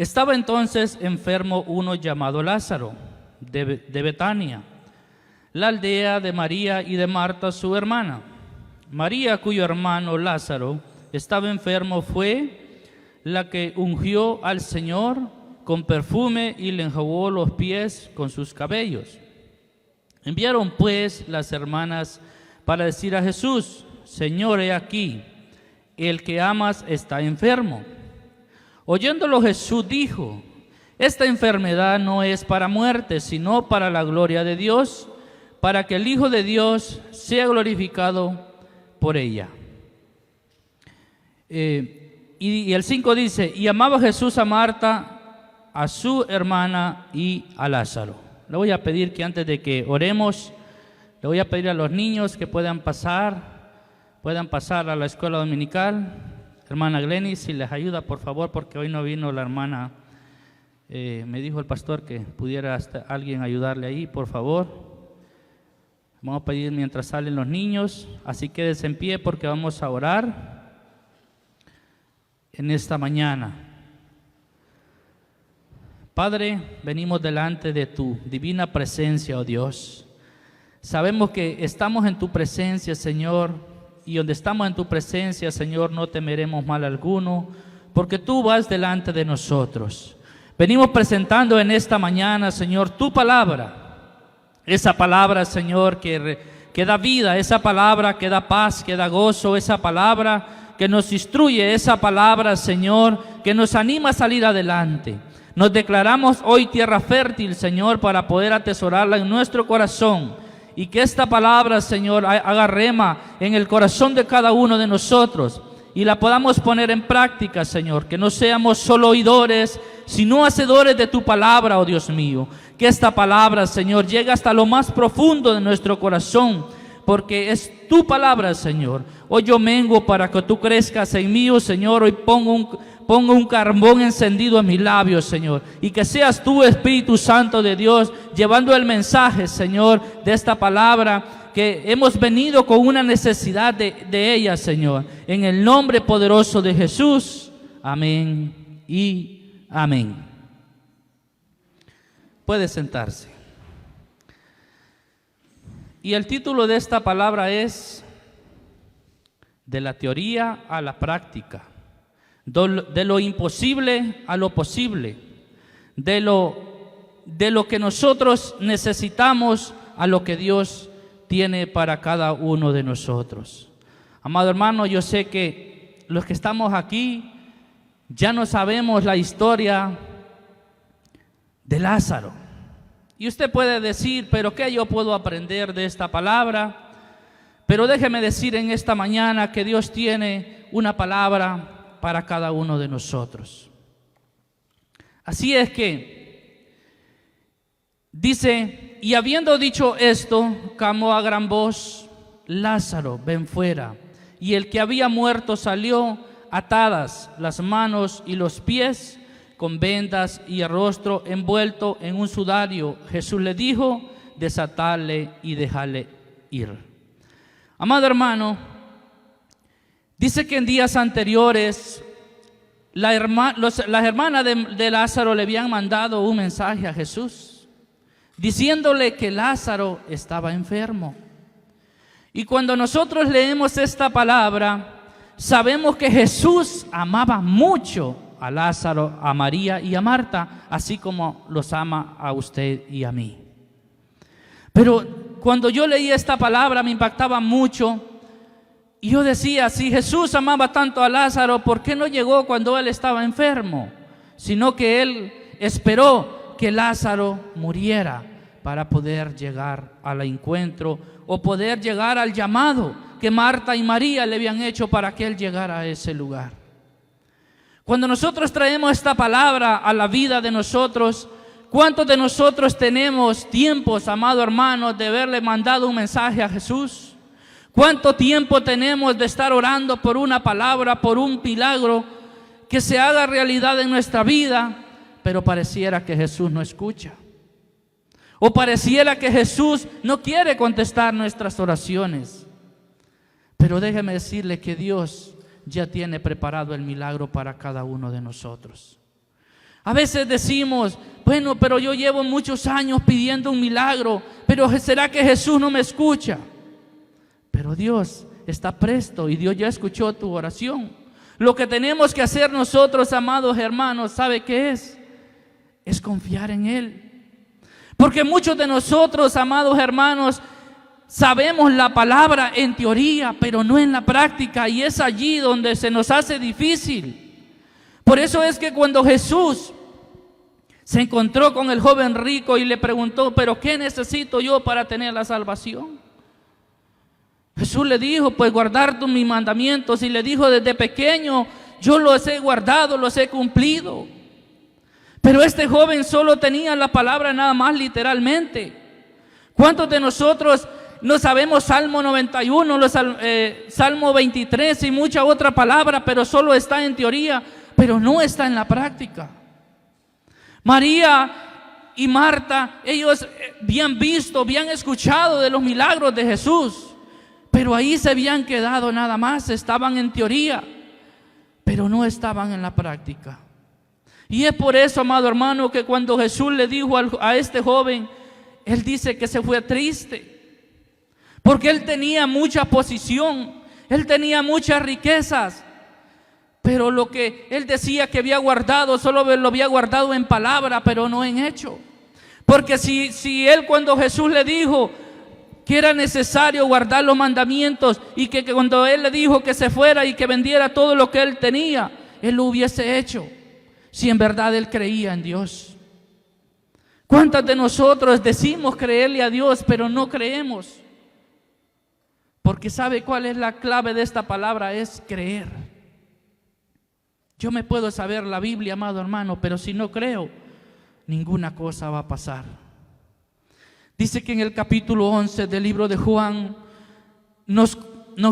Estaba entonces enfermo uno llamado Lázaro, de Betania, la aldea de María y de Marta, su hermana. María, cuyo hermano Lázaro estaba enfermo, fue la que ungió al Señor con perfume y le enjugó los pies con sus cabellos. Enviaron pues las hermanas para decir a Jesús: Señor, he aquí, el que amas está enfermo. Oyéndolo Jesús dijo: esta enfermedad no es para muerte, sino para la gloria de Dios, para que el Hijo de Dios sea glorificado por ella. Y el 5 dice: y amaba Jesús a Marta, a su hermana y a Lázaro. Le voy a pedir que antes de que oremos, le voy a pedir a los niños que puedan pasar a la escuela dominical. Hermana Glenis, si les ayuda, por favor, porque hoy no vino la hermana. Me dijo el pastor que pudiera alguien ayudarle ahí, por favor. Vamos a pedir mientras salen los niños, así quédense en pie porque vamos a orar en esta mañana. Padre, venimos delante de tu divina presencia, oh Dios. Sabemos que estamos en tu presencia, Señor, y donde estamos en tu presencia, Señor, no temeremos mal alguno, porque tú vas delante de nosotros. Venimos presentando en esta mañana, Señor, tu palabra. Esa palabra, Señor, que da vida, esa palabra que da paz, que da gozo, esa palabra que nos instruye, esa palabra, Señor, que nos anima a salir adelante. Nos declaramos hoy tierra fértil, Señor, para poder atesorarla en nuestro corazón, y que esta palabra, Señor, haga rema en el corazón de cada uno de nosotros y la podamos poner en práctica, Señor. Que no seamos solo oidores, sino hacedores de tu palabra, oh Dios mío. Que esta palabra, Señor, llegue hasta lo más profundo de nuestro corazón, porque es tu palabra, Señor. Hoy yo menguo para que tú crezcas en mí, oh Señor. Hoy pongo un carbón encendido en mis labios, Señor, y que seas tú, Espíritu Santo de Dios, llevando el mensaje, Señor, de esta palabra, que hemos venido con una necesidad de ella, Señor, en el nombre poderoso de Jesús. Amén y amén. Puede sentarse. Y el título de esta palabra es: de la teoría a la práctica. De lo imposible a lo posible, de lo que nosotros necesitamos a lo que Dios tiene para cada uno de nosotros. Amado hermano, yo sé que los que estamos aquí ya no sabemos la historia de Lázaro. Y usted puede decir: ¿pero qué yo puedo aprender de esta palabra? Pero déjeme decir en esta mañana que Dios tiene una palabra para cada uno de nosotros. Así es que dice: y habiendo dicho esto, clamó a gran voz: Lázaro, ven fuera. Y el que había muerto salió, atadas las manos y los pies, con vendas, y el rostro envuelto en un sudario. Jesús le dijo: desatadle y déjale ir. Amado hermano, dice que en días anteriores las hermanas de Lázaro le habían mandado un mensaje a Jesús, diciéndole que Lázaro estaba enfermo. Y cuando nosotros leemos esta palabra, sabemos que Jesús amaba mucho a Lázaro, a María y a Marta, así como los ama a usted y a mí. Pero cuando yo leí esta palabra me impactaba mucho. Y yo decía: si Jesús amaba tanto a Lázaro, ¿por qué no llegó cuando él estaba enfermo? Sino que él esperó que Lázaro muriera para poder llegar al encuentro o poder llegar al llamado que Marta y María le habían hecho para que él llegara a ese lugar. Cuando nosotros traemos esta palabra a la vida de nosotros, ¿cuántos de nosotros tenemos tiempos, amado hermano, de haberle mandado un mensaje a Jesús? ¿Cuánto tiempo tenemos de estar orando por una palabra, por un milagro que se haga realidad en nuestra vida, pero pareciera que Jesús no escucha? O pareciera que Jesús no quiere contestar nuestras oraciones. Pero déjeme decirle que Dios ya tiene preparado el milagro para cada uno de nosotros. A veces decimos, bueno, pero yo llevo muchos años pidiendo un milagro, pero ¿será que Jesús no me escucha? Pero Dios está presto y Dios ya escuchó tu oración. Lo que tenemos que hacer nosotros, amados hermanos, ¿sabe qué es? Es confiar en Él. Porque muchos de nosotros, amados hermanos, sabemos la palabra en teoría, pero no en la práctica, y es allí donde se nos hace difícil. Por eso es que cuando Jesús se encontró con el joven rico y le preguntó, ¿pero qué necesito yo para tener la salvación? Jesús le dijo, pues guardar mis mandamientos, y le dijo, desde pequeño yo los he guardado, los he cumplido. Pero este joven solo tenía la palabra nada más literalmente. ¿Cuántos de nosotros no sabemos Salmo 91, Salmo 23 y mucha otra palabra, pero solo está en teoría, pero no está en la práctica? María y Marta, ellos habían visto, habían escuchado de los milagros de Jesús, pero ahí se habían quedado nada más, estaban en teoría, pero no estaban en la práctica. Y es por eso, amado hermano, que cuando Jesús le dijo a este joven, él dice que se fue triste, porque él tenía mucha posición, él tenía muchas riquezas, pero lo que él decía que había guardado, solo lo había guardado en palabra, pero no en hecho. Porque si él, cuando Jesús le dijo que era necesario guardar los mandamientos, y que cuando él le dijo que se fuera y que vendiera todo lo que él tenía, él lo hubiese hecho, si en verdad él creía en Dios. ¿Cuántos de nosotros decimos creerle a Dios, pero no creemos? Porque ¿sabe cuál es la clave de esta palabra? Es creer. Yo me puedo saber la Biblia, amado hermano, pero si no creo, ninguna cosa va a pasar. Dice que en el capítulo 11 del libro de Juan nos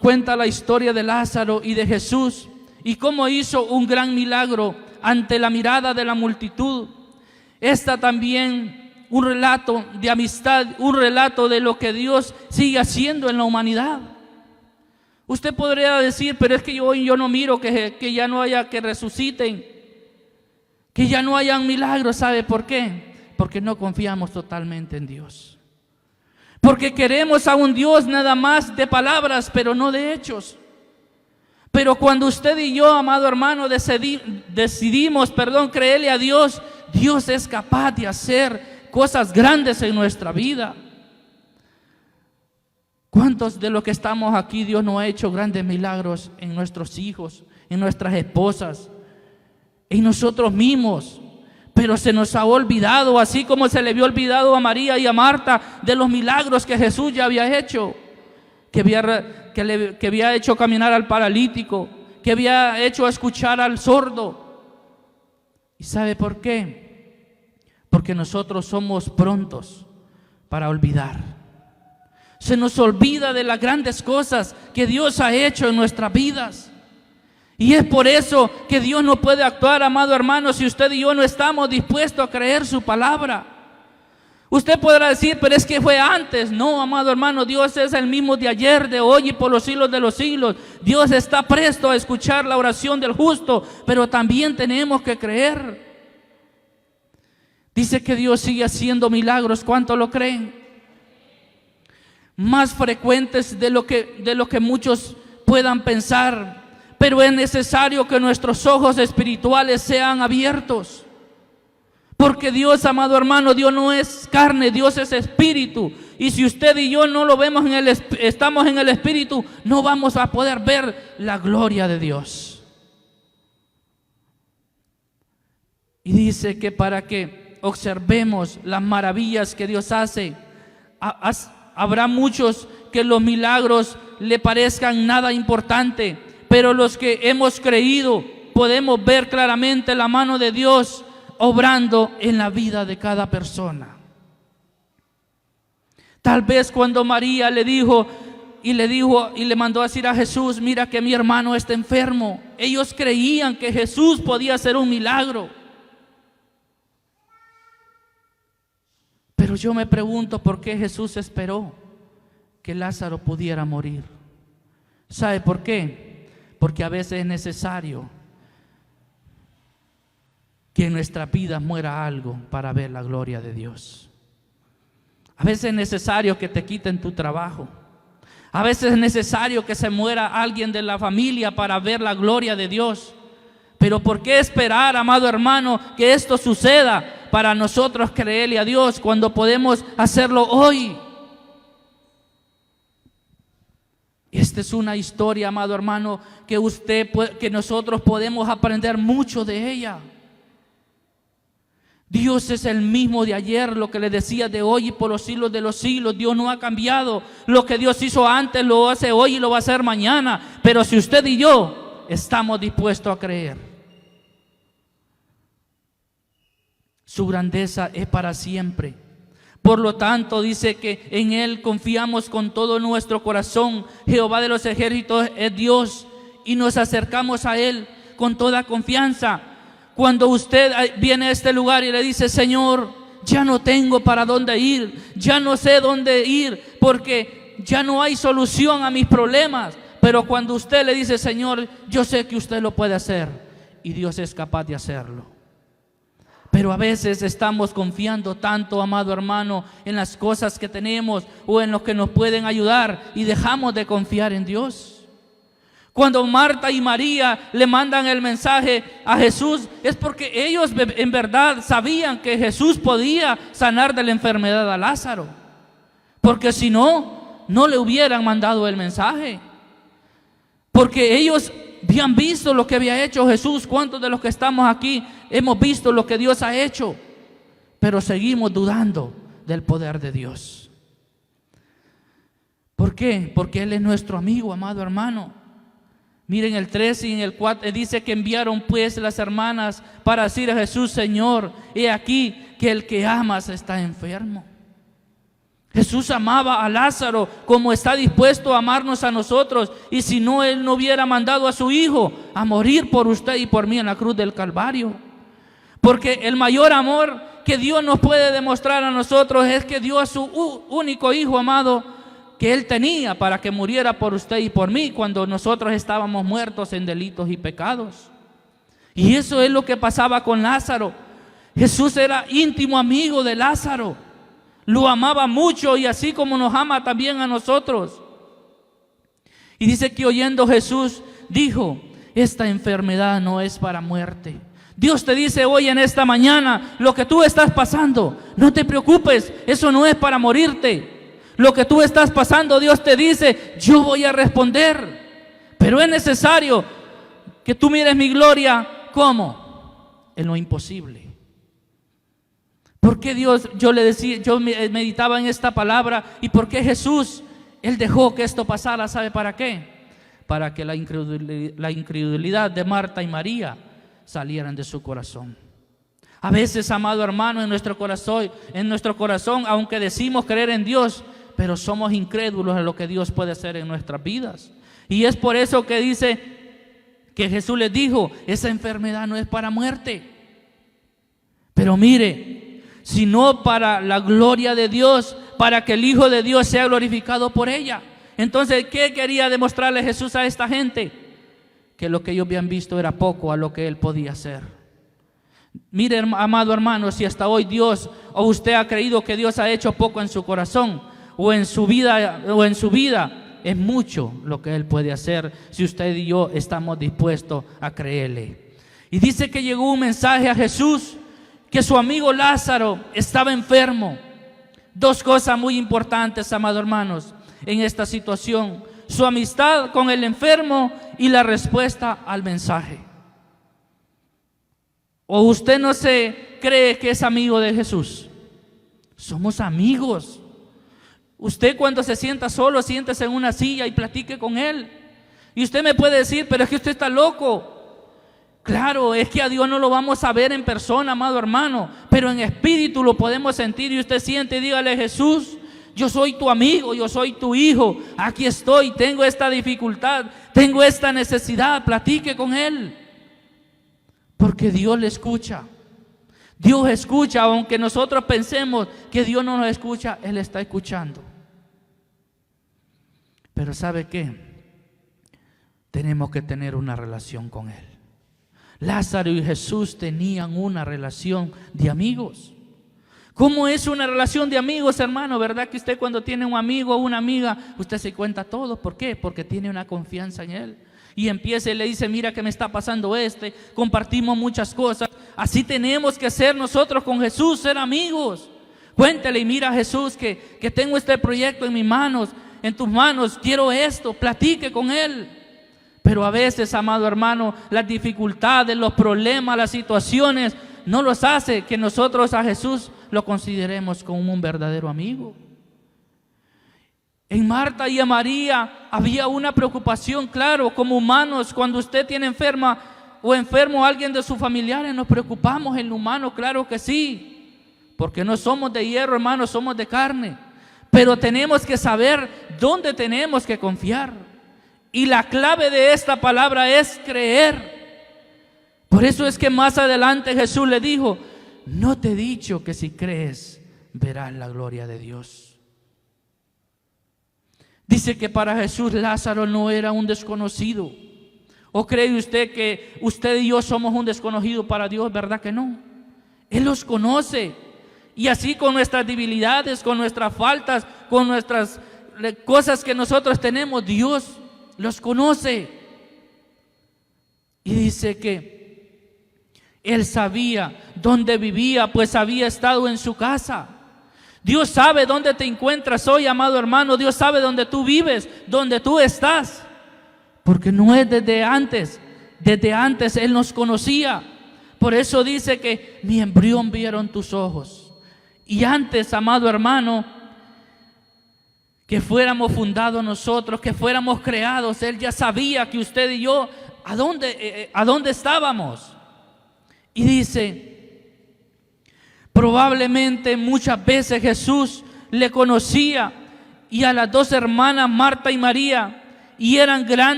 cuenta la historia de Lázaro y de Jesús, y cómo hizo un gran milagro ante la mirada de la multitud. Esta también un relato de amistad, un relato de lo que Dios sigue haciendo en la humanidad. Usted podría decir, pero es que yo no miro que ya no haya, que resuciten, que ya no hayan milagros. ¿Sabe por qué? Porque no confiamos totalmente en Dios. Porque queremos a un Dios nada más de palabras, pero no de hechos. Pero cuando usted y yo, amado hermano, decidimos creerle a Dios, Dios es capaz de hacer cosas grandes en nuestra vida. ¿Cuántos de los que estamos aquí Dios no ha hecho grandes milagros en nuestros hijos, en nuestras esposas, en nosotros mismos? Pero se nos ha olvidado, así como se le había olvidado a María y a Marta de los milagros que Jesús ya había hecho, que había hecho caminar al paralítico, que había hecho escuchar al sordo. ¿Y sabe por qué? Porque nosotros somos prontos para olvidar. Se nos olvida de las grandes cosas que Dios ha hecho en nuestras vidas. Y es por eso que Dios no puede actuar, amado hermano, si usted y yo no estamos dispuestos a creer su palabra. Usted podrá decir, pero es que fue antes. No, amado hermano, Dios es el mismo de ayer, de hoy y por los siglos de los siglos. Dios está presto a escuchar la oración del justo, pero también tenemos que creer. Dice que Dios sigue haciendo milagros. ¿Cuánto lo creen? Más frecuentes de lo que muchos puedan pensar. Pero es necesario que nuestros ojos espirituales sean abiertos. Porque Dios, amado hermano, Dios no es carne, Dios es espíritu. Y si usted y yo no lo vemos estamos en el espíritu, no vamos a poder ver la gloria de Dios. Y dice que para que observemos las maravillas que Dios hace, habrá muchos que los milagros le parezcan nada importante, pero los que hemos creído podemos ver claramente la mano de Dios obrando en la vida de cada persona. Tal vez cuando María le mandó a decir a Jesús, mira que mi hermano está enfermo, ellos creían que Jesús podía hacer un milagro. Pero yo me pregunto por qué Jesús esperó que Lázaro pudiera morir. ¿Sabe por qué? Porque a veces es necesario que en nuestra vida muera algo para ver la gloria de Dios. A veces es necesario que te quiten tu trabajo. A veces es necesario que se muera alguien de la familia para ver la gloria de Dios. Pero ¿por qué esperar, amado hermano, que esto suceda para nosotros creerle a Dios cuando podemos hacerlo hoy? Esta es una historia, amado hermano, que nosotros podemos aprender mucho de ella. Dios es el mismo de ayer, lo que le decía, de hoy y por los siglos de los siglos. Dios no ha cambiado. Lo que Dios hizo antes lo hace hoy y lo va a hacer mañana. Pero si usted y yo estamos dispuestos a creer, su grandeza es para siempre. Por lo tanto, dice que en Él confiamos con todo nuestro corazón. Jehová de los ejércitos es Dios y nos acercamos a Él con toda confianza. Cuando usted viene a este lugar y le dice: Señor, ya no tengo para dónde ir, ya no sé dónde ir, porque ya no hay solución a mis problemas. Pero cuando usted le dice: Señor, yo sé que usted lo puede hacer, y Dios es capaz de hacerlo. Pero a veces estamos confiando tanto, amado hermano, en las cosas que tenemos o en lo que nos pueden ayudar, y dejamos de confiar en Dios. Cuando Marta y María le mandan el mensaje a Jesús, es porque ellos en verdad sabían que Jesús podía sanar de la enfermedad a Lázaro. Porque si no, no le hubieran mandado el mensaje. Porque ellos habían visto lo que había hecho Jesús. ¿Cuántos de los que estamos aquí hemos visto lo que Dios ha hecho? Pero seguimos dudando del poder de Dios. ¿Por qué? Porque Él es nuestro amigo, amado hermano. Miren el 13 y en el 4 dice que enviaron pues las hermanas para decir a Jesús: Señor, he aquí que el que amas está enfermo. Jesús amaba a Lázaro como está dispuesto a amarnos a nosotros. Y si no, Él no hubiera mandado a su Hijo a morir por usted y por mí en la cruz del Calvario. Porque el mayor amor que Dios nos puede demostrar a nosotros es que dio a su único Hijo amado, que Él tenía, para que muriera por usted y por mí cuando nosotros estábamos muertos en delitos y pecados. Y eso es lo que pasaba con Lázaro. Jesús era íntimo amigo de Lázaro, lo amaba mucho, y así como nos ama también a nosotros. Y dice que oyendo Jesús dijo: esta enfermedad no es para muerte. Dios te dice hoy en esta mañana: lo que tú estás pasando, no te preocupes, eso no es para morirte. Lo que tú estás pasando, Dios te dice: yo voy a responder. Pero es necesario que tú mires mi gloria. ¿Cómo? En lo imposible. ¿Por qué Dios, yo meditaba en esta palabra, y por qué Jesús, Él dejó que esto pasara? ¿Sabe para qué? Para que la incredulidad de Marta y María salieran de su corazón. A veces, amado hermano, en nuestro corazón, aunque decimos creer en Dios, pero somos incrédulos a lo que Dios puede hacer en nuestras vidas. Y es por eso que dice que Jesús les dijo: esa enfermedad no es para muerte. Pero mire, sino para la gloria de Dios, para que el Hijo de Dios sea glorificado por ella. Entonces, ¿qué quería demostrarle Jesús a esta gente? Que lo que ellos habían visto era poco a lo que Él podía hacer. Mire, amado hermano, si hasta hoy Dios, o usted ha creído que Dios ha hecho poco en su corazón o en su vida, es mucho lo que Él puede hacer si usted y yo estamos dispuestos a creerle. Y dice que llegó un mensaje a Jesús que su amigo Lázaro estaba enfermo. Dos cosas muy importantes, amados hermanos, en esta situación: su amistad con el enfermo y la respuesta al mensaje. ¿O usted no se cree que es amigo de Jesús? Somos amigos. Usted, cuando se sienta solo, siéntese en una silla y platique con Él. Y usted me puede decir: pero es que usted está loco. Claro, es que a Dios no lo vamos a ver en persona, amado hermano, pero en espíritu lo podemos sentir. Y usted siente y dígale: Jesús, yo soy tu amigo, yo soy tu hijo, aquí estoy, tengo esta dificultad, tengo esta necesidad. Platique con Él, porque Dios le escucha. Dios escucha, aunque nosotros pensemos que Dios no nos escucha, Él está escuchando. Pero ¿sabe qué? Tenemos que tener una relación con Él. Lázaro y Jesús tenían una relación de amigos. ¿Cómo es una relación de amigos, hermano? ¿Verdad que usted cuando tiene un amigo o una amiga, usted se cuenta todo? ¿Por qué? Porque tiene una confianza en él. Y empieza y le dice, mira que me está pasando compartimos muchas cosas. Así tenemos que ser nosotros con Jesús, ser amigos. Cuéntele y mira, Jesús, que tengo este proyecto en mis manos, en tus manos, quiero esto, platique con él. Pero a veces, amado hermano, las dificultades, los problemas, las situaciones no los hace que nosotros a Jesús lo consideremos como un verdadero amigo. En Marta y en María había una preocupación, claro, como humanos. Cuando usted tiene enferma o enfermo a alguien de sus familiares, nos preocupamos en lo humano, claro que sí, porque no somos de hierro, hermanos, somos de carne. Pero tenemos que saber dónde tenemos que confiar. Y la clave de esta palabra es creer. Por eso es que más adelante Jesús le dijo, no te he dicho que si crees verás la gloria de Dios. Dice que para Jesús Lázaro no era un desconocido. ¿O cree usted que usted y yo somos un desconocido para Dios? ¿Verdad que no? Él los conoce. Y así con nuestras debilidades, con nuestras faltas, con nuestras cosas que nosotros tenemos, Dios los conoce. Y dice que Él sabía dónde vivía, pues había estado en su casa. Dios sabe dónde te encuentras hoy, amado hermano. Dios sabe dónde tú vives, dónde tú estás. Porque no es desde antes Él nos conocía. Por eso dice que mi embrión vieron tus ojos. Y antes, amado hermano, que fuéramos fundados nosotros, que fuéramos creados, Él ya sabía que usted y yo a dónde estábamos. Y dice, probablemente muchas veces Jesús le conocía y a las dos hermanas Marta y María, y era tan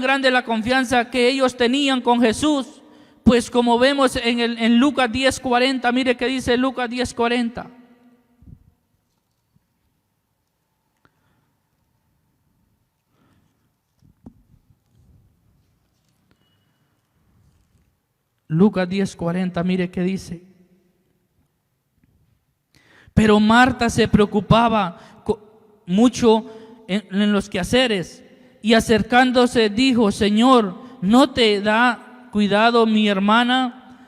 grande la confianza que ellos tenían con Jesús. Pues como vemos en Lucas 10:40, mire que dice Lucas 10:40. Lucas 10:40, mire que dice. Pero Marta se preocupaba mucho en los quehaceres y acercándose dijo, Señor, ¿no te da cuidado mi hermana?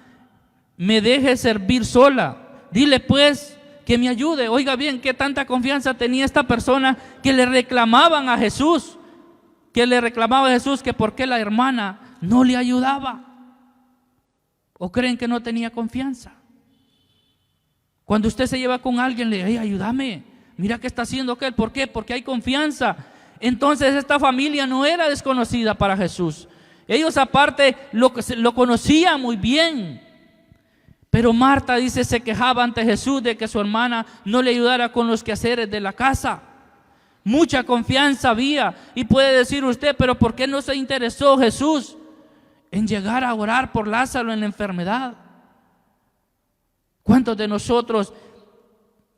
Me deje servir sola. Dile pues que me ayude. Oiga bien, qué tanta confianza tenía esta persona que le reclamaban a Jesús, que por qué la hermana no le ayudaba. ¿O creen que no tenía confianza? Cuando usted se lleva con alguien, le dice, ayúdame, mira qué está haciendo aquel. ¿Por qué? Porque hay confianza. Entonces esta familia no era desconocida para Jesús. Ellos aparte lo conocían muy bien. Pero Marta, dice, se quejaba ante Jesús de que su hermana no le ayudara con los quehaceres de la casa. Mucha confianza había. Y puede decir usted, pero ¿por qué no se interesó Jesús en llegar a orar por Lázaro en la enfermedad? ¿Cuántos de nosotros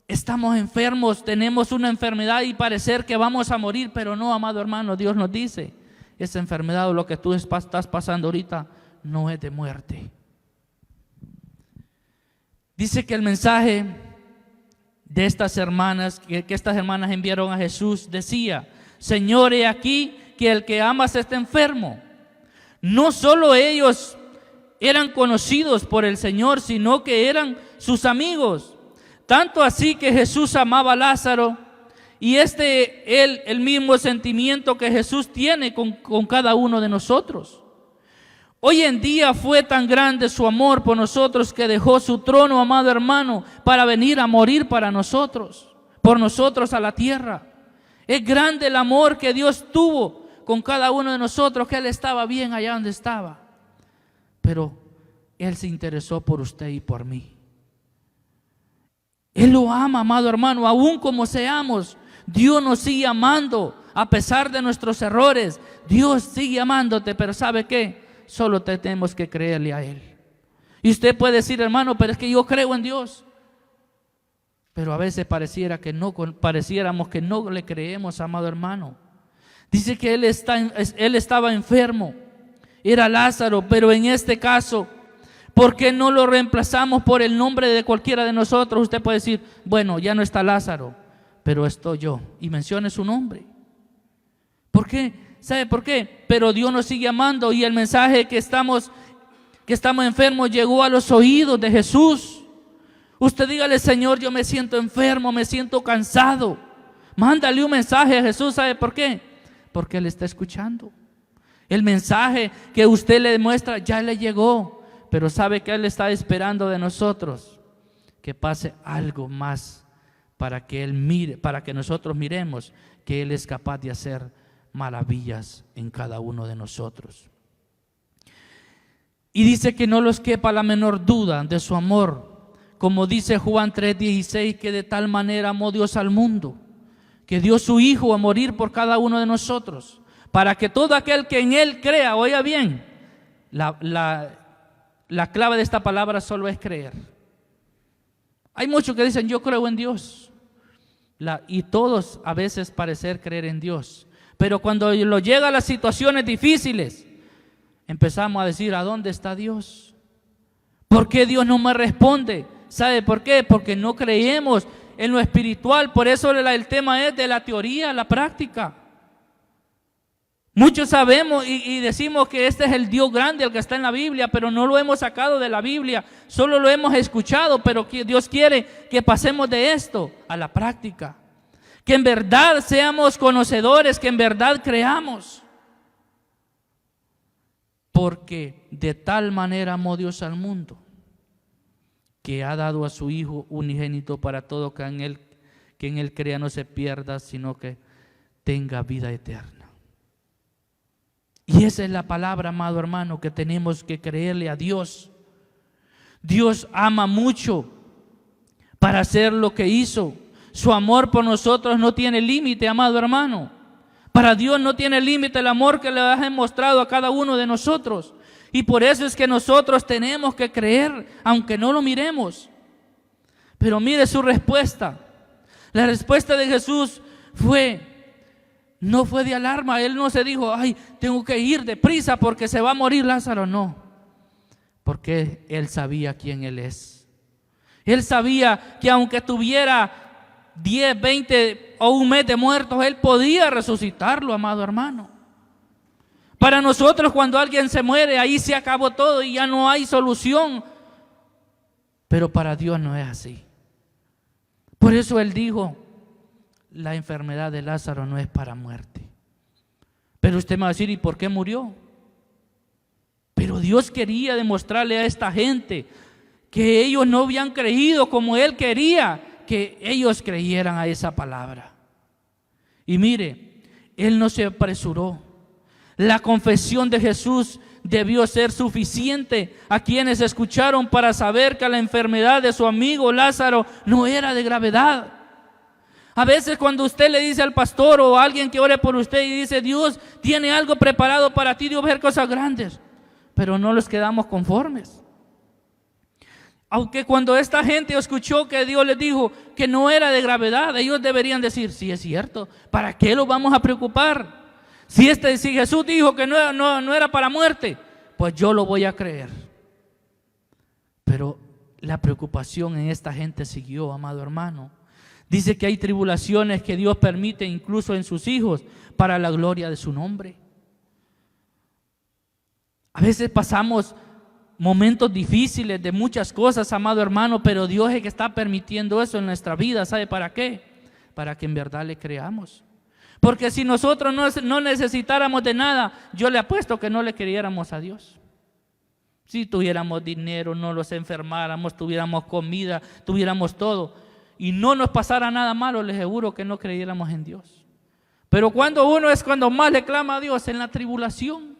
estamos enfermos, tenemos una enfermedad y parecer que vamos a morir? Pero no, amado hermano, Dios nos dice, esa enfermedad o lo que tú estás pasando ahorita no es de muerte. Dice que el mensaje de estas hermanas, que estas hermanas enviaron a Jesús, decía, Señor, he aquí que el que amas está enfermo. No solo ellos eran conocidos por el Señor, sino que eran sus amigos. Tanto así que Jesús amaba a Lázaro, y el mismo sentimiento que Jesús tiene con cada uno de nosotros. Hoy en día fue tan grande su amor por nosotros que dejó su trono, amado hermano, para venir a morir para nosotros, por nosotros a la tierra. Es grande el amor que Dios tuvo con cada uno de nosotros, que Él estaba bien allá donde estaba. Pero Él se interesó por usted y por mí. Él lo ama, amado hermano, aún como seamos. Dios nos sigue amando a pesar de nuestros errores. Dios sigue amándote, pero ¿sabe qué? Solo tenemos que creerle a Él. Y usted puede decir, hermano, pero es que yo creo en Dios. Pero a veces pareciéramos que no le creemos, amado hermano. Dice que él estaba enfermo. era Lázaro, pero en este caso, ¿por qué no lo reemplazamos por el nombre de cualquiera de nosotros? Usted puede decir, bueno, ya no está Lázaro, pero estoy yo, y mencione su nombre. ¿Por qué? ¿Sabe por qué? Pero Dios nos sigue amando, y el mensaje que estamos enfermos llegó a los oídos de Jesús. Usted dígale, Señor, yo me siento enfermo, me siento cansado. Mándale un mensaje a Jesús. ¿Sabe por qué? Porque Él está escuchando. El mensaje que usted le muestra ya le llegó, pero sabe que Él está esperando de nosotros que pase algo más para que Él mire, para que nosotros miremos que Él es capaz de hacer maravillas en cada uno de nosotros. Y dice que no los quepa la menor duda de su amor, como dice Juan 3:16, que de tal manera amó Dios al mundo, que dio su Hijo a morir por cada uno de nosotros, para que todo aquel que en Él crea, oiga bien, la clave de esta palabra solo es creer. Hay muchos que dicen, yo creo en Dios, y todos a veces parecer creer en Dios, pero cuando lo llega a las situaciones difíciles, empezamos a decir, ¿a dónde está Dios? ¿Por qué Dios no me responde? ¿Sabe por qué? Porque no creemos en lo espiritual. Por eso el tema es de la teoría a la práctica. Muchos sabemos y decimos que este es el Dios grande, el que está en la Biblia, pero no lo hemos sacado de la Biblia, solo lo hemos escuchado, pero que Dios quiere que pasemos de esto a la práctica, que en verdad seamos conocedores, que en verdad creamos. Porque de tal manera amó Dios al mundo, que ha dado a su Hijo unigénito para todo que en Él crea no se pierda, sino que tenga vida eterna. Y esa es la palabra, amado hermano, que tenemos que creerle a Dios. Dios ama mucho para hacer lo que hizo. Su amor por nosotros no tiene límite, amado hermano. Para Dios no tiene límite el amor que le ha demostrado a cada uno de nosotros. Y por eso es que nosotros tenemos que creer, aunque no lo miremos. Pero mire su respuesta. La respuesta de Jesús no fue de alarma. Él no se dijo, ay, tengo que ir deprisa porque se va a morir Lázaro. No, porque Él sabía quién Él es. Él sabía que aunque tuviera 10, 20 o un mes de muertos, Él podía resucitarlo, amado hermano. Para nosotros, cuando alguien se muere, ahí se acabó todo y ya no hay solución. Pero para Dios no es así. Por eso Él dijo, la enfermedad de Lázaro no es para muerte. Pero usted me va a decir, ¿y por qué murió? Pero Dios quería demostrarle a esta gente que ellos no habían creído como Él quería que ellos creyeran a esa palabra. Y mire, Él no se apresuró. La confesión de Jesús debió ser suficiente a quienes escucharon para saber que la enfermedad de su amigo Lázaro no era de gravedad. A veces cuando usted le dice al pastor o a alguien que ore por usted y dice, Dios tiene algo preparado para ti, Dios va a hacer cosas grandes, pero no los quedamos conformes. Aunque cuando esta gente escuchó que Dios les dijo que no era de gravedad, ellos deberían decir, sí es cierto, ¿para qué lo vamos a preocupar? Si Jesús dijo que no era para muerte, pues yo lo voy a creer. Pero la preocupación en esta gente siguió, amado hermano. Dice que hay tribulaciones que Dios permite incluso en sus hijos para la gloria de su nombre. A veces pasamos momentos difíciles de muchas cosas, amado hermano, pero Dios es el que está permitiendo eso en nuestra vida. ¿Sabe para qué? Para que en verdad le creamos. Porque si nosotros no necesitáramos de nada, yo le apuesto que no le creyéramos a Dios. Si tuviéramos dinero, no los enfermáramos, tuviéramos comida, tuviéramos todo, y no nos pasara nada malo, les aseguro que no creyéramos en Dios. Pero cuando uno es cuando más le clama a Dios, en la tribulación.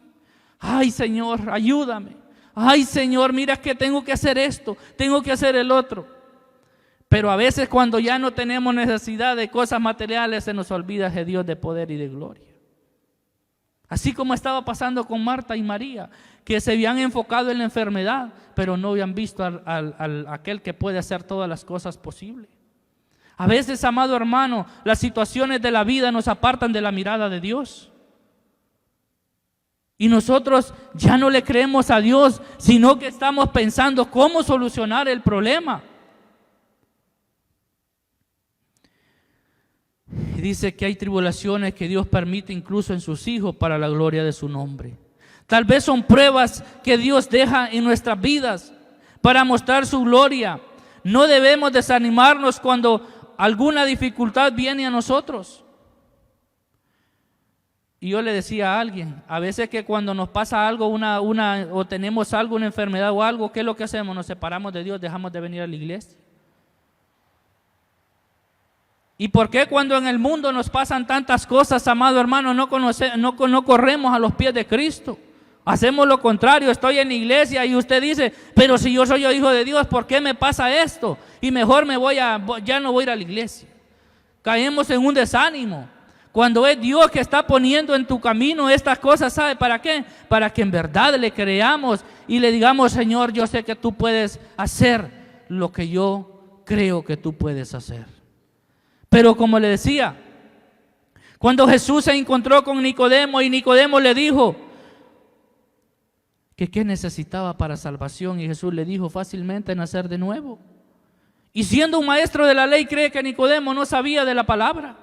Ay, Señor, ayúdame. Ay, Señor, mira que tengo que hacer esto, tengo que hacer el otro. Pero a veces cuando ya no tenemos necesidad de cosas materiales, se nos olvida ese Dios de poder y de gloria. Así como estaba pasando con Marta y María, que se habían enfocado en la enfermedad, pero no habían visto al aquel que puede hacer todas las cosas posibles. A veces, amado hermano, las situaciones de la vida nos apartan de la mirada de Dios. Y nosotros ya no le creemos a Dios, sino que estamos pensando cómo solucionar el problema. Y dice que hay tribulaciones que Dios permite incluso en sus hijos para la gloria de su nombre. Tal vez son pruebas que Dios deja en nuestras vidas para mostrar su gloria. No debemos desanimarnos cuando alguna dificultad viene a nosotros. Y yo le decía a alguien, a veces que cuando nos pasa algo, o tenemos algo, una enfermedad o algo, ¿qué es lo que hacemos? Nos separamos de Dios, dejamos de venir a la iglesia. ¿Y por qué cuando en el mundo nos pasan tantas cosas, amado hermano, no corremos a los pies de Cristo? Hacemos lo contrario. Estoy en la iglesia y usted dice, pero si yo soy hijo de Dios, ¿por qué me pasa esto? Y mejor ya no voy a ir a la iglesia. Caemos en un desánimo. Cuando es Dios que está poniendo en tu camino estas cosas, ¿sabe para qué? Para que en verdad le creamos y le digamos, Señor, yo sé que tú puedes hacer lo que yo creo que tú puedes hacer. Pero como le decía, cuando Jesús se encontró con Nicodemo y Nicodemo le dijo que qué necesitaba para salvación, y Jesús le dijo fácilmente nacer de nuevo. Y siendo un maestro de la ley, cree que Nicodemo no sabía de la palabra.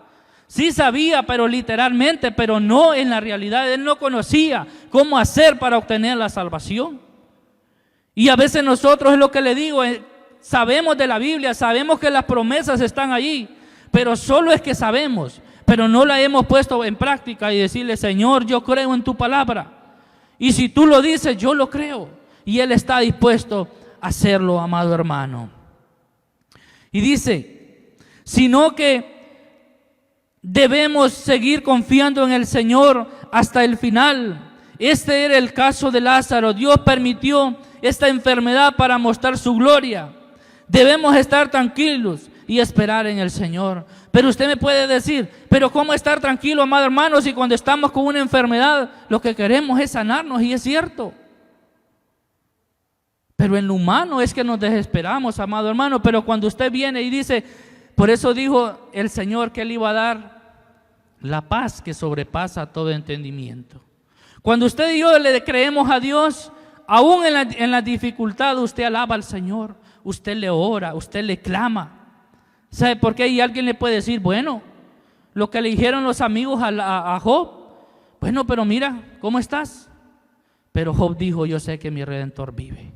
Sí sabía, pero literalmente, pero no en la realidad. Él no conocía cómo hacer para obtener la salvación. Y a veces nosotros, es lo que le digo, sabemos de la Biblia, sabemos que las promesas están allí, pero solo es que sabemos, pero no la hemos puesto en práctica y decirle, Señor, yo creo en tu palabra. Y si tú lo dices, yo lo creo. Y Él está dispuesto a hacerlo, amado hermano. Y dice, sino que debemos seguir confiando en el Señor hasta el final. Este era el caso de Lázaro. Dios permitió esta enfermedad para mostrar su gloria. Debemos estar tranquilos y esperar en el Señor. Pero usted me puede decir, pero ¿cómo estar tranquilo, amado hermano, si cuando estamos con una enfermedad lo que queremos es sanarnos? Y es cierto. Pero en lo humano es que nos desesperamos, amado hermano. Pero cuando usted viene y dice, por eso dijo el Señor que Él iba a dar la paz que sobrepasa todo entendimiento. Cuando usted y yo le creemos a Dios, aún en la dificultad usted alaba al Señor, usted le ora, usted le clama. ¿Sabe por qué? Y alguien le puede decir, bueno, lo que le dijeron los amigos a Job, bueno, pero mira, ¿cómo estás? Pero Job dijo, yo sé que mi Redentor vive.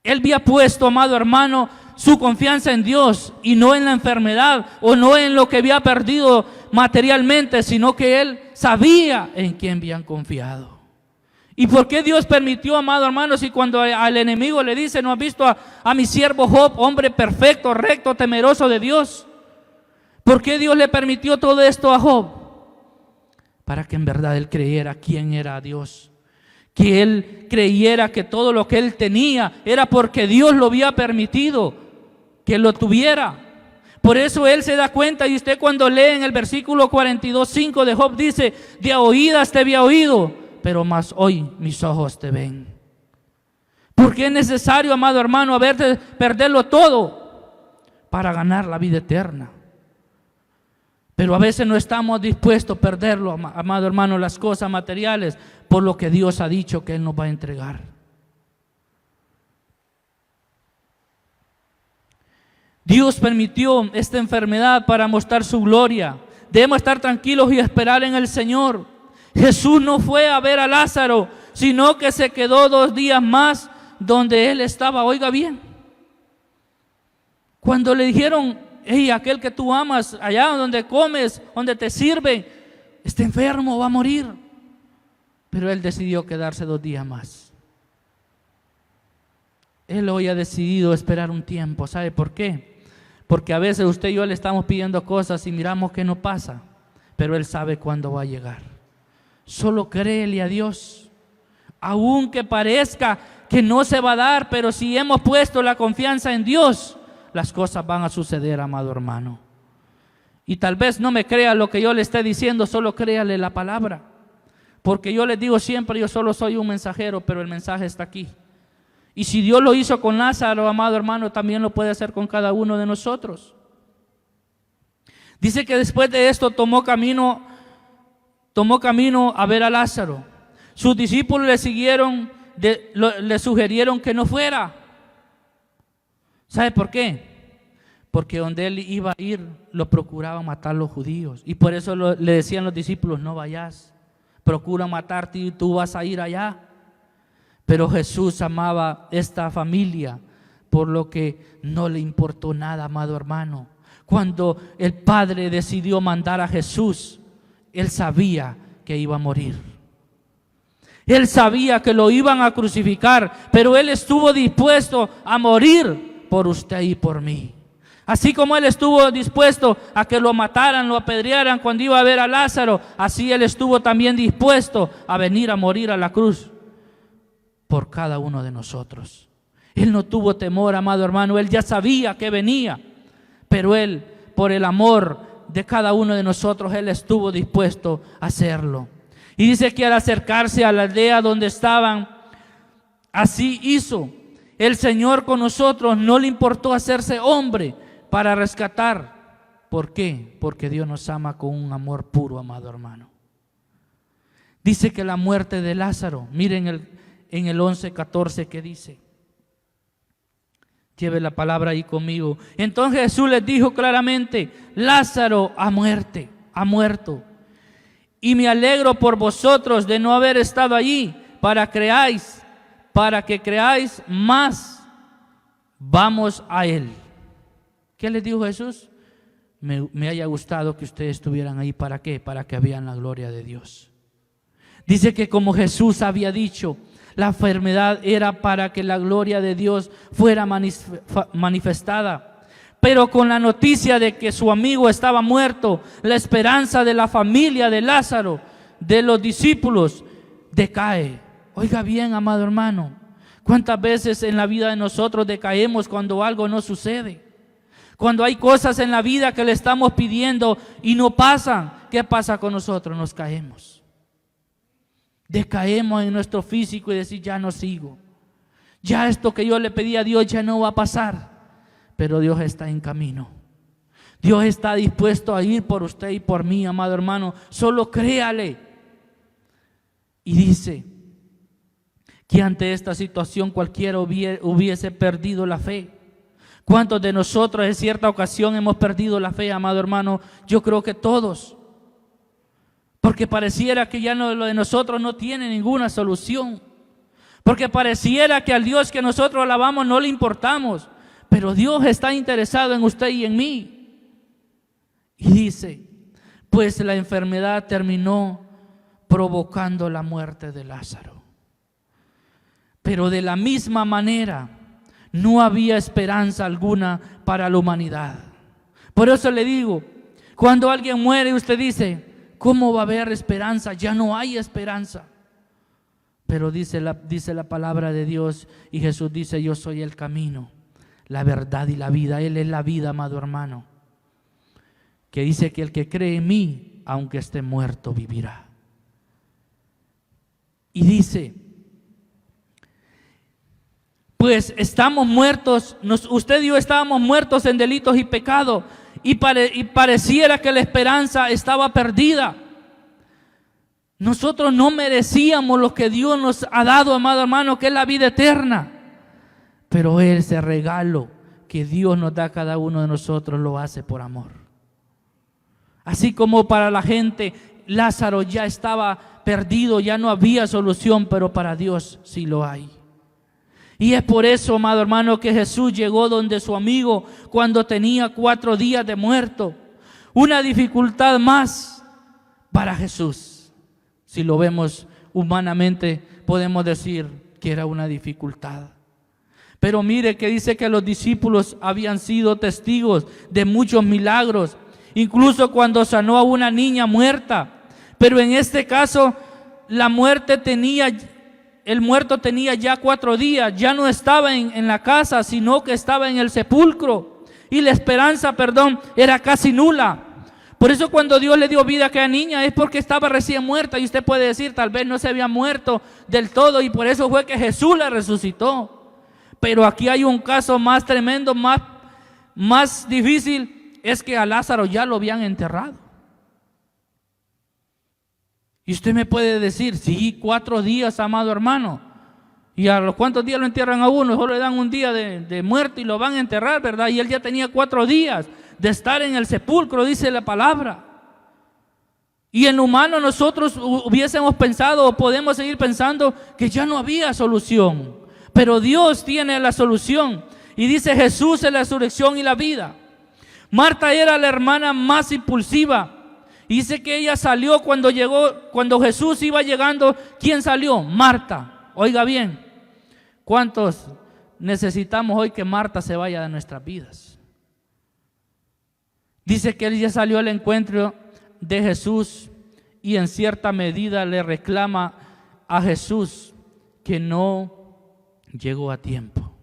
Él había puesto, amado hermano, su confianza en Dios y no en la enfermedad o no en lo que había perdido materialmente, sino que él sabía en quién habían confiado. ¿Y por qué Dios permitió, amado hermano, si cuando al enemigo le dice, no has visto a mi siervo Job, hombre perfecto, recto, temeroso de Dios? ¿Por qué Dios le permitió todo esto a Job? Para que en verdad él creyera quién era Dios. Que él creyera que todo lo que él tenía era porque Dios lo había permitido que lo tuviera. Por eso él se da cuenta, y usted cuando lee en el versículo 42:5 de Job dice, de oídas te había oído, pero más hoy mis ojos te ven. Porque es necesario, amado hermano, perderlo todo para ganar la vida eterna. Pero a veces no estamos dispuestos a perderlo, amado hermano, las cosas materiales, por lo que Dios ha dicho que Él nos va a entregar. Dios permitió esta enfermedad para mostrar su gloria. Debemos estar tranquilos y esperar en el Señor. Jesús no fue a ver a Lázaro, sino que se quedó 2 días más donde él estaba. Oiga bien, cuando le dijeron, hey, aquel que tú amas, allá donde comes, donde te sirve, está enfermo, va a morir. Pero él decidió quedarse 2 días más. Él hoy ha decidido esperar un tiempo. ¿Sabe por qué? Porque a veces usted y yo le estamos pidiendo cosas y miramos que no pasa, pero Él sabe cuándo va a llegar. Solo créele a Dios, aunque parezca que no se va a dar, pero si hemos puesto la confianza en Dios, las cosas van a suceder, amado hermano. Y tal vez no me crea lo que yo le esté diciendo, solo créale la palabra. Porque yo les digo siempre, yo solo soy un mensajero, pero el mensaje está aquí. Y si Dios lo hizo con Lázaro, amado hermano, también lo puede hacer con cada uno de nosotros. Dice que después de esto tomó camino a ver a Lázaro. sus discípulos le sugirieron que no fuera. ¿Sabe por qué? Porque donde él iba a ir, lo procuraban matar los judíos. Y por eso le decían los discípulos, no vayas, procura matarte y tú vas a ir allá. Pero Jesús amaba esta familia, por lo que no le importó nada, amado hermano. Cuando el Padre decidió mandar a Jesús, Él sabía que iba a morir. Él sabía que lo iban a crucificar, pero Él estuvo dispuesto a morir por usted y por mí. Así como Él estuvo dispuesto a que lo mataran, lo apedrearan cuando iba a ver a Lázaro, así Él estuvo también dispuesto a venir a morir a la cruz por cada uno de nosotros. Él no tuvo temor, amado hermano, Él ya sabía que venía, pero Él, por el amor de cada uno de nosotros, Él estuvo dispuesto a hacerlo. Y dice que al acercarse a la aldea donde estaban, así hizo. El Señor con nosotros, no le importó hacerse hombre para rescatar. ¿Por qué? Porque Dios nos ama con un amor puro, amado hermano. Dice que la muerte de Lázaro, miren en el 11:14 que dice. Lleve la palabra ahí conmigo. Entonces Jesús les dijo claramente, Lázaro ha muerto. Y me alegro por vosotros de no haber estado allí para que creáis más. Vamos a él. ¿Qué les dijo Jesús? Me haya gustado que ustedes estuvieran ahí. ¿Para qué? Para que vean la gloria de Dios. Dice que como Jesús había dicho, la enfermedad era para que la gloria de Dios fuera manifestada. Pero con la noticia de que su amigo estaba muerto, la esperanza de la familia de Lázaro, de los discípulos, decae. Oiga bien, amado hermano, ¿cuántas veces en la vida de nosotros decaemos cuando algo no sucede? Cuando hay cosas en la vida que le estamos pidiendo y no pasan, ¿qué pasa con nosotros? Nos caemos. Decaemos en nuestro físico y decir, ya no sigo. Ya esto que yo le pedí a Dios ya no va a pasar. Pero Dios está en camino. Dios está dispuesto a ir por usted y por mí, amado hermano. Solo créale. Y dice que ante esta situación cualquiera hubiese perdido la fe. ¿Cuántos de nosotros en cierta ocasión hemos perdido la fe, amado hermano? Yo creo que todos. Porque pareciera que ya lo de nosotros no tiene ninguna solución. Porque pareciera que al Dios que nosotros alabamos no le importamos. Pero Dios está interesado en usted y en mí. Y dice, pues la enfermedad terminó provocando la muerte de Lázaro. Pero de la misma manera, no había esperanza alguna para la humanidad. Por eso le digo, cuando alguien muere usted dice, ¿cómo va a haber esperanza? Ya no hay esperanza. Pero dice la palabra de Dios y Jesús dice, yo soy el camino, la verdad y la vida. Él es la vida, amado hermano. Que dice que el que cree en mí, aunque esté muerto, vivirá. Y dice, pues estamos muertos, usted y yo estábamos muertos en delitos y pecados, y pareciera que la esperanza estaba perdida. Nosotros no merecíamos lo que Dios nos ha dado, amado hermano, que es la vida eterna. Pero ese regalo que Dios nos da a cada uno de nosotros lo hace por amor. Así como para la gente Lázaro ya estaba perdido, ya no había solución, pero para Dios sí lo hay. Y es por eso, amado hermano, que Jesús llegó donde su amigo cuando tenía 4 días de muerto. Una dificultad más para Jesús. Si lo vemos humanamente, podemos decir que era una dificultad. Pero mire que dice que los discípulos habían sido testigos de muchos milagros, incluso cuando sanó a una niña muerta. Pero en este caso, el muerto tenía ya 4 días, ya no estaba en la casa, sino que estaba en el sepulcro. Y la esperanza, era casi nula. Por eso cuando Dios le dio vida a aquella niña es porque estaba recién muerta. Y usted puede decir, tal vez no se había muerto del todo y por eso fue que Jesús la resucitó. Pero aquí hay un caso más tremendo, más difícil, es que a Lázaro ya lo habían enterrado. Y usted me puede decir, sí, 4 días, amado hermano. ¿Y a los cuántos días lo entierran a uno? Solo le dan un día de muerte y lo van a enterrar, ¿verdad? Y él ya tenía 4 días de estar en el sepulcro, dice la palabra. Y en humano nosotros hubiésemos pensado o podemos seguir pensando que ya no había solución. Pero Dios tiene la solución. Y dice: Jesús es la resurrección y la vida. Marta era la hermana más impulsiva. Y dice que ella salió cuando Jesús iba llegando. ¿Quién salió? Marta. Oiga bien, ¿cuántos necesitamos hoy que Marta se vaya de nuestras vidas? Dice que ella salió al encuentro de Jesús y en cierta medida le reclama a Jesús que no llegó a tiempo.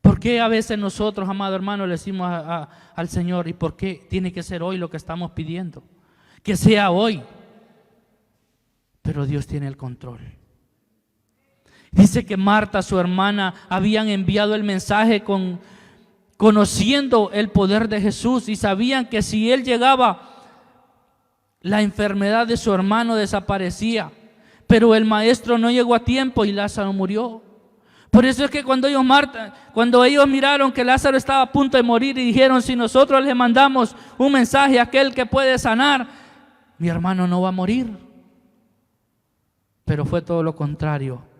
¿Por qué a veces nosotros, amado hermano, le decimos al Señor, y por qué tiene que ser hoy lo que estamos pidiendo? Que sea hoy. Pero Dios tiene el control. Dice que Marta, su hermana, habían enviado el mensaje conociendo el poder de Jesús y sabían que si Él llegaba, la enfermedad de su hermano desaparecía. Pero el maestro no llegó a tiempo y Lázaro murió. Por eso es que cuando ellos miraron que Lázaro estaba a punto de morir y dijeron: si nosotros le mandamos un mensaje a aquel que puede sanar, mi hermano no va a morir. Pero fue todo lo contrario.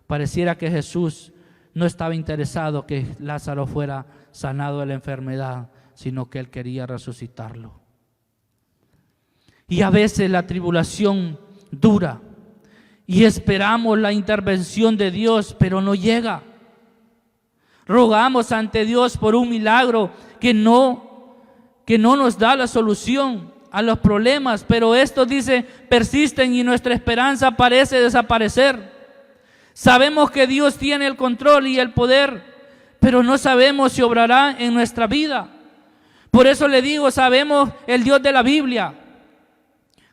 Pareciera que Jesús no estaba interesado que Lázaro fuera sanado de la enfermedad, sino que Él quería resucitarlo. Y a veces la tribulación dura y esperamos la intervención de Dios, pero no llega. Rogamos ante Dios por un milagro que no nos da la solución a los problemas, pero estos, dice, persisten y nuestra esperanza parece desaparecer. Sabemos que Dios tiene el control y el poder, pero no sabemos si obrará en nuestra vida. Por eso le digo, sabemos el Dios de la Biblia.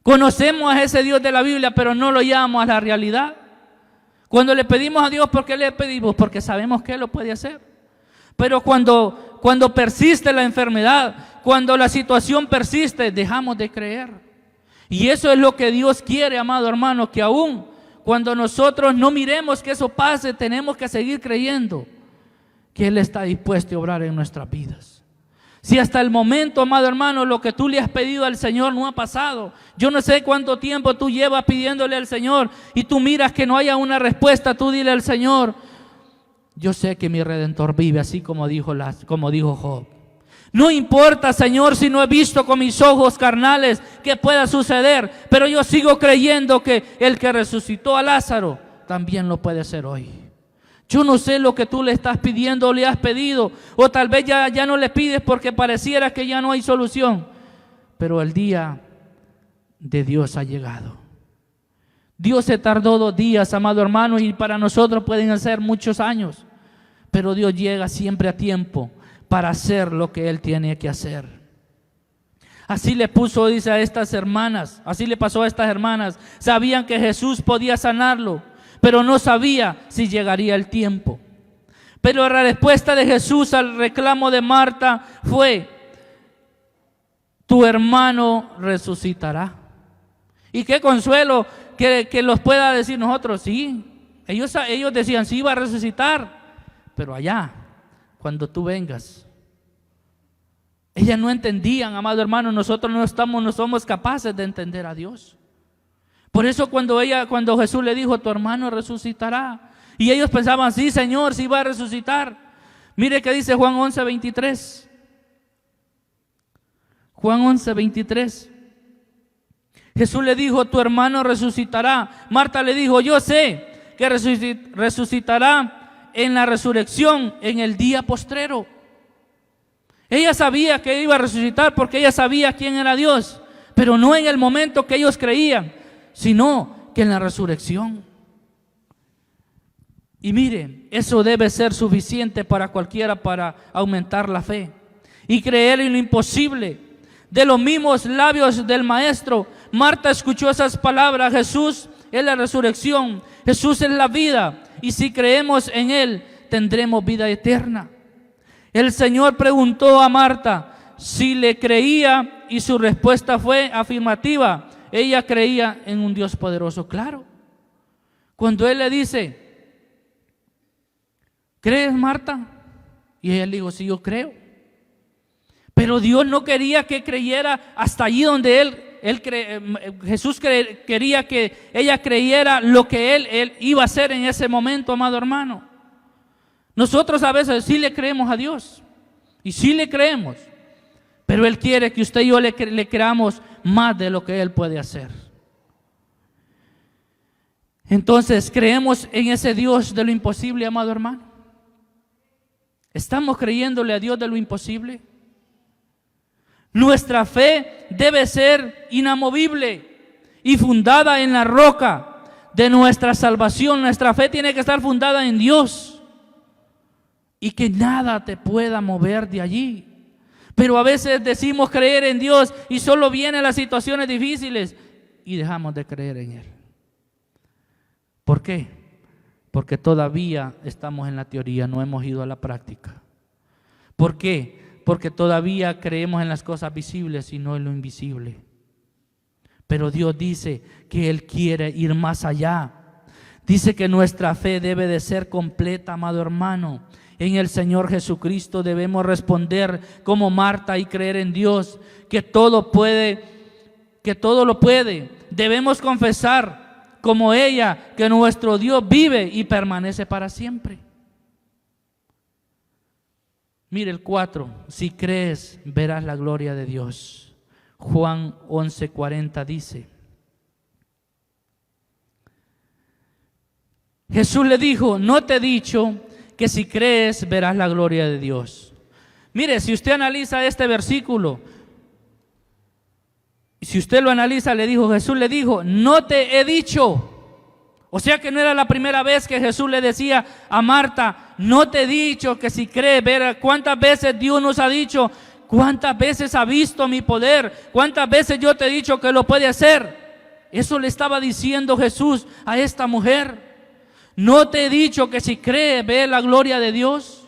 Conocemos a ese Dios de la Biblia, pero no lo llamamos a la realidad. Cuando le pedimos a Dios, ¿por qué le pedimos? Porque sabemos que Él lo puede hacer. Pero cuando persiste la enfermedad, cuando la situación persiste, dejamos de creer. Y eso es lo que Dios quiere, amado hermano, que aún cuando nosotros no miremos que eso pase, tenemos que seguir creyendo que Él está dispuesto a obrar en nuestras vidas. Si hasta el momento, amado hermano, lo que tú le has pedido al Señor no ha pasado, yo no sé cuánto tiempo tú llevas pidiéndole al Señor y tú miras que no haya una respuesta, tú dile al Señor: yo sé que mi Redentor vive, así como dijo Job. No importa, Señor, si no he visto con mis ojos carnales que pueda suceder, pero yo sigo creyendo que el que resucitó a Lázaro también lo puede hacer hoy. Yo no sé lo que tú le estás pidiendo o le has pedido, o tal vez ya no le pides porque pareciera que ya no hay solución, pero el día de Dios ha llegado. Dios se tardó 2 días, amado hermano, y para nosotros pueden ser muchos años, pero Dios llega siempre a tiempo para hacer lo que Él tiene que hacer. Así le puso, dice, a estas hermanas, así le pasó a estas hermanas. Sabían que Jesús podía sanarlo, pero no sabía si llegaría el tiempo. Pero la respuesta de Jesús al reclamo de Marta fue: tu hermano resucitará. Y qué consuelo que los pueda decir nosotros. Sí, ellos decían: sí, va a resucitar, pero allá, cuando tú vengas. Ellas no entendían, amado hermano, nosotros no somos capaces de entender a Dios. Por eso cuando Jesús le dijo: tu hermano resucitará, y ellos pensaban: sí, Señor, sí va a resucitar. Mire que dice Juan 11:23. Juan 11:23. Jesús le dijo: tu hermano resucitará. Marta le dijo: yo sé que resucitará en la resurrección, en el día postrero. Ella sabía que iba a resucitar porque ella sabía quién era Dios, pero no en el momento que ellos creían, sino que en la resurrección. Y miren, eso debe ser suficiente para cualquiera para aumentar la fe y creer en lo imposible. De los mismos labios del Maestro, Marta escuchó esas palabras: Jesús es la resurrección, Jesús es la vida, y si creemos en Él, tendremos vida eterna. El Señor preguntó a Marta si le creía y su respuesta fue afirmativa. ella creía en un Dios poderoso, claro. Cuando él le dice, ¿crees, Marta? Y ella le dijo, sí, yo creo. Pero Dios no quería que creyera hasta allí donde Jesús quería que ella creyera lo que él iba a hacer en ese momento, amado hermano. Nosotros a veces sí le creemos a Dios y sí le creemos, pero Él quiere que usted y yo le creamos más de lo que Él puede hacer. Entonces, ¿creemos en ese Dios de lo imposible, amado hermano? ¿Estamos creyéndole a Dios de lo imposible? Nuestra fe debe ser inamovible y fundada en la roca de nuestra salvación. Nuestra fe tiene que estar fundada en Dios y que nada te pueda mover de allí. Pero a veces decimos creer en Dios y solo vienen las situaciones difíciles y dejamos de creer en Él. ¿Por qué? Porque todavía estamos en la teoría, no hemos ido a la práctica. ¿Por qué? Porque todavía creemos en las cosas visibles y no en lo invisible. Pero Dios dice que Él quiere ir más allá. Dice que nuestra fe debe de ser completa, amado hermano. En el Señor Jesucristo debemos responder como Marta y creer en Dios, que todo lo puede. Debemos confesar como ella que nuestro Dios vive y permanece para siempre. Mire el 4, si crees verás la gloria de Dios. Juan 11:40 dice, Jesús le dijo, no te he dicho que si crees verás la gloria de Dios. Mire, si usted analiza este versículo, si usted lo analiza, Jesús le dijo, no te he dicho. O sea que no era la primera vez que Jesús le decía a Marta, no te he dicho que si crees, ver cuántas veces Dios nos ha dicho, cuántas veces ha visto mi poder, cuántas veces yo te he dicho que lo puede hacer. Eso le estaba diciendo Jesús a esta mujer. No te he dicho que si crees, ve la gloria de Dios.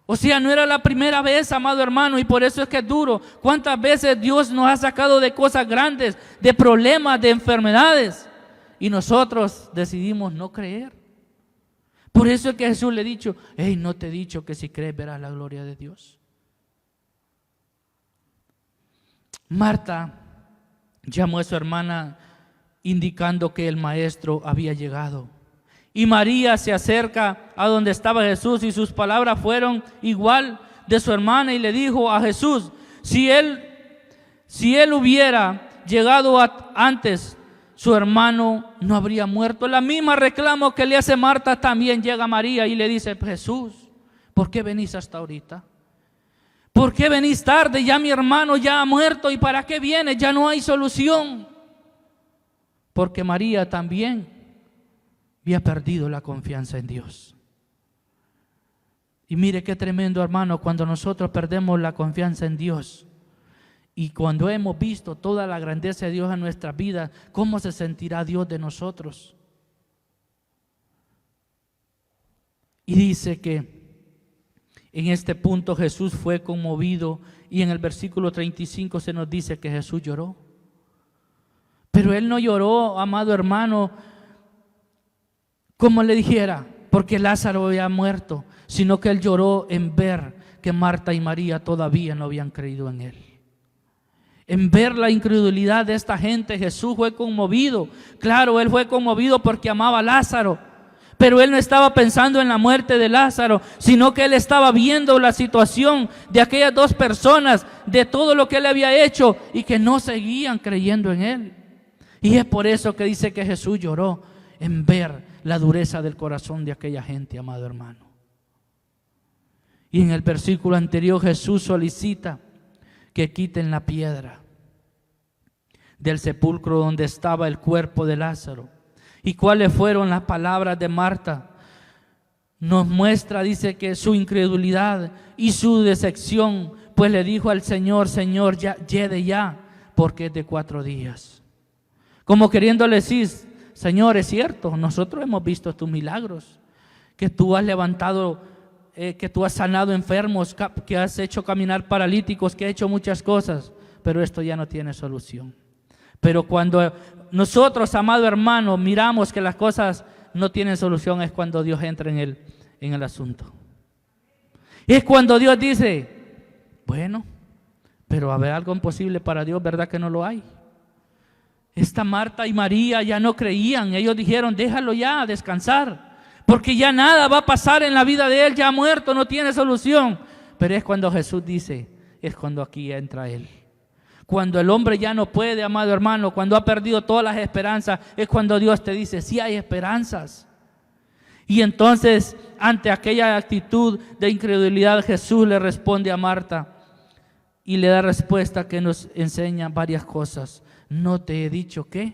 O sea, no era la primera vez, amado hermano, y por eso es que es duro. Cuántas veces Dios nos ha sacado de cosas grandes, de problemas, de enfermedades, y nosotros decidimos no creer. Por eso es que Jesús le ha dicho, hey, no te he dicho que si crees verás la gloria de Dios. Marta llamó a su hermana indicando que el maestro había llegado. Y María se acerca a donde estaba Jesús y sus palabras fueron igual de su hermana y le dijo a Jesús, si él hubiera llegado antes, su hermano no habría muerto. La misma reclamo que le hace Marta también llega a María y le dice, Jesús, ¿por qué venís hasta ahorita? ¿Por qué venís tarde? Ya mi hermano ya ha muerto. ¿Y para qué viene? Ya no hay solución. Porque María también había perdido la confianza en Dios. Y mire qué tremendo, hermano, cuando nosotros perdemos la confianza en Dios y cuando hemos visto toda la grandeza de Dios en nuestra vida, ¿cómo se sentirá Dios de nosotros? Y dice que en este punto Jesús fue conmovido y en el versículo 35 se nos dice que Jesús lloró. Pero Él no lloró, amado hermano, como le dijera, porque Lázaro había muerto, sino que Él lloró en ver que Marta y María todavía no habían creído en Él. En ver la incredulidad de esta gente, Jesús fue conmovido. Claro, Él fue conmovido porque amaba a Lázaro, pero Él no estaba pensando en la muerte de Lázaro, sino que Él estaba viendo la situación de aquellas dos personas, de todo lo que Él había hecho y que no seguían creyendo en Él. Y es por eso que dice que Jesús lloró en ver la dureza del corazón de aquella gente, amado hermano. Y en el versículo anterior Jesús solicita que quiten la piedra del sepulcro donde estaba el cuerpo de Lázaro. ¿Y cuáles fueron las palabras de Marta? Nos muestra, dice, que su incredulidad y su decepción, pues le dijo al Señor, Señor, ya llegue ya, porque es de 4 días. Como queriéndole decir, Señor, es cierto, nosotros hemos visto tus milagros, que tú has levantado, que tú has sanado enfermos, que has hecho caminar paralíticos, que has hecho muchas cosas, pero esto ya no tiene solución. Pero cuando nosotros, amado hermano, miramos que las cosas no tienen solución, es cuando Dios entra en el asunto. Es cuando Dios dice, bueno, pero a ver, algo imposible para Dios, ¿verdad que no lo hay? Esta Marta y María ya no creían. Ellos dijeron, déjalo ya descansar, porque ya nada va a pasar en la vida de él, ya muerto, no tiene solución. Pero es cuando Jesús dice, es cuando aquí entra Él. Cuando el hombre ya no puede, amado hermano, cuando ha perdido todas las esperanzas, es cuando Dios te dice, sí hay esperanzas. Y entonces, ante aquella actitud de incredulidad, Jesús le responde a Marta y le da respuesta que nos enseña varias cosas. ¿No te he dicho qué?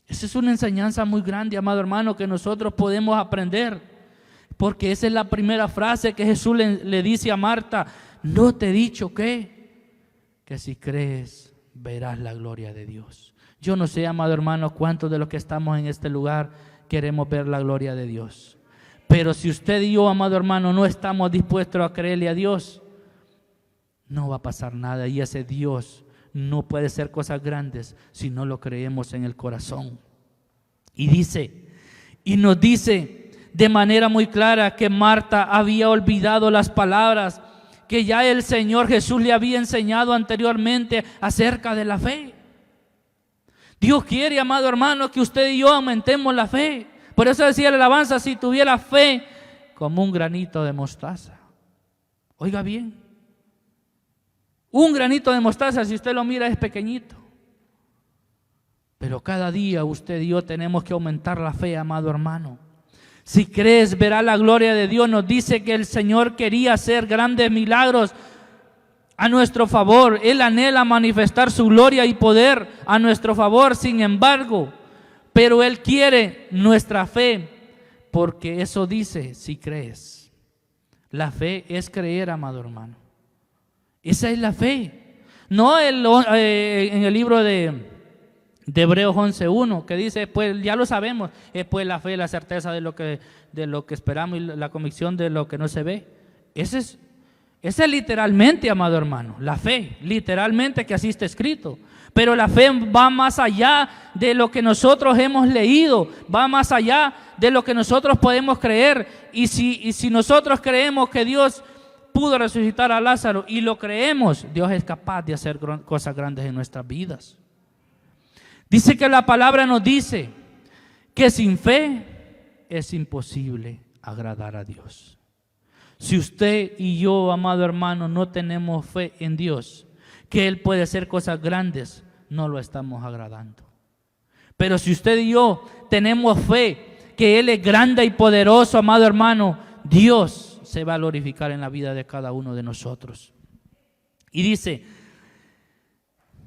Esa es una enseñanza muy grande, amado hermano, que nosotros podemos aprender, porque esa es la primera frase que Jesús le dice a Marta. ¿No te he dicho qué? Que si crees, verás la gloria de Dios. Yo no sé, amado hermano, cuántos de los que estamos en este lugar queremos ver la gloria de Dios. Pero si usted y yo, amado hermano, no estamos dispuestos a creerle a Dios, no va a pasar nada. Y ese Dios no puede hacer cosas grandes si no lo creemos en el corazón. Y nos dice de manera muy clara que Marta había olvidado las palabras que ya el Señor Jesús le había enseñado anteriormente acerca de la fe. Dios quiere, amado hermano, que usted y yo aumentemos la fe. Por eso decía la alabanza, si tuviera fe como un granito de mostaza. Oiga bien, un granito de mostaza, si usted lo mira, es pequeñito. Pero cada día usted y yo tenemos que aumentar la fe, amado hermano. Si crees, verás la gloria de Dios. Nos dice que el Señor quería hacer grandes milagros a nuestro favor. Él anhela manifestar su gloria y poder a nuestro favor, sin embargo, pero Él quiere nuestra fe, porque eso dice, si crees. La fe es creer, amado hermano. Esa es la fe. No en el libro de Hebreos 11:1, que dice, pues ya lo sabemos, es pues la fe, la certeza de lo que esperamos y la convicción de lo que no se ve. Ese es literalmente, amado hermano, la fe, literalmente, que así está escrito. Pero la fe va más allá de lo que nosotros hemos leído, va más allá de lo que nosotros podemos creer. Y si nosotros creemos que Dios pudo resucitar a Lázaro y lo creemos, Dios es capaz de hacer cosas grandes en nuestras vidas. Dice que la palabra nos dice que sin fe es imposible agradar a Dios. Si usted y yo, amado hermano, no tenemos fe en Dios, que Él puede hacer cosas grandes, no lo estamos agradando. Pero si usted y yo tenemos fe que Él es grande y poderoso, amado hermano, Dios se va a glorificar en la vida de cada uno de nosotros. Y dice,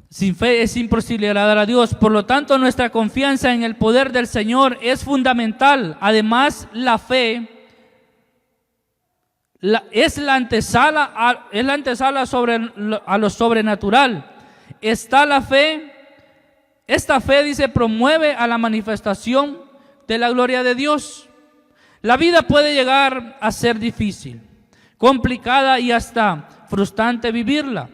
sin fe es imposible agradar a Dios. Por lo tanto, nuestra confianza en el poder del Señor es fundamental. Además, la fe es la antesala a lo sobrenatural. Está la fe. Esta fe, dice, promueve a la manifestación de la gloria de Dios. La vida puede llegar a ser difícil, complicada y hasta frustrante vivirla.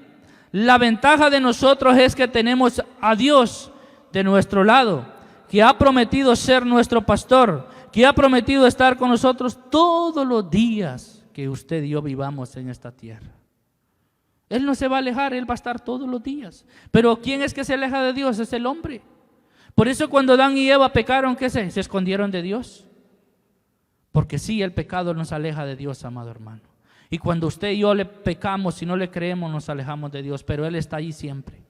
La ventaja de nosotros es que tenemos a Dios de nuestro lado, que ha prometido ser nuestro pastor, que ha prometido estar con nosotros todos los días que usted y yo vivamos en esta tierra. Él no se va a alejar, Él va a estar todos los días. Pero ¿quién es que se aleja de Dios? Es el hombre. Por eso cuando Adán y Eva pecaron, ¿qué se escondieron de Dios? Porque sí, el pecado nos aleja de Dios, amado hermano. Y cuando usted y yo le pecamos y no le creemos, nos alejamos de Dios, pero Él está ahí siempre.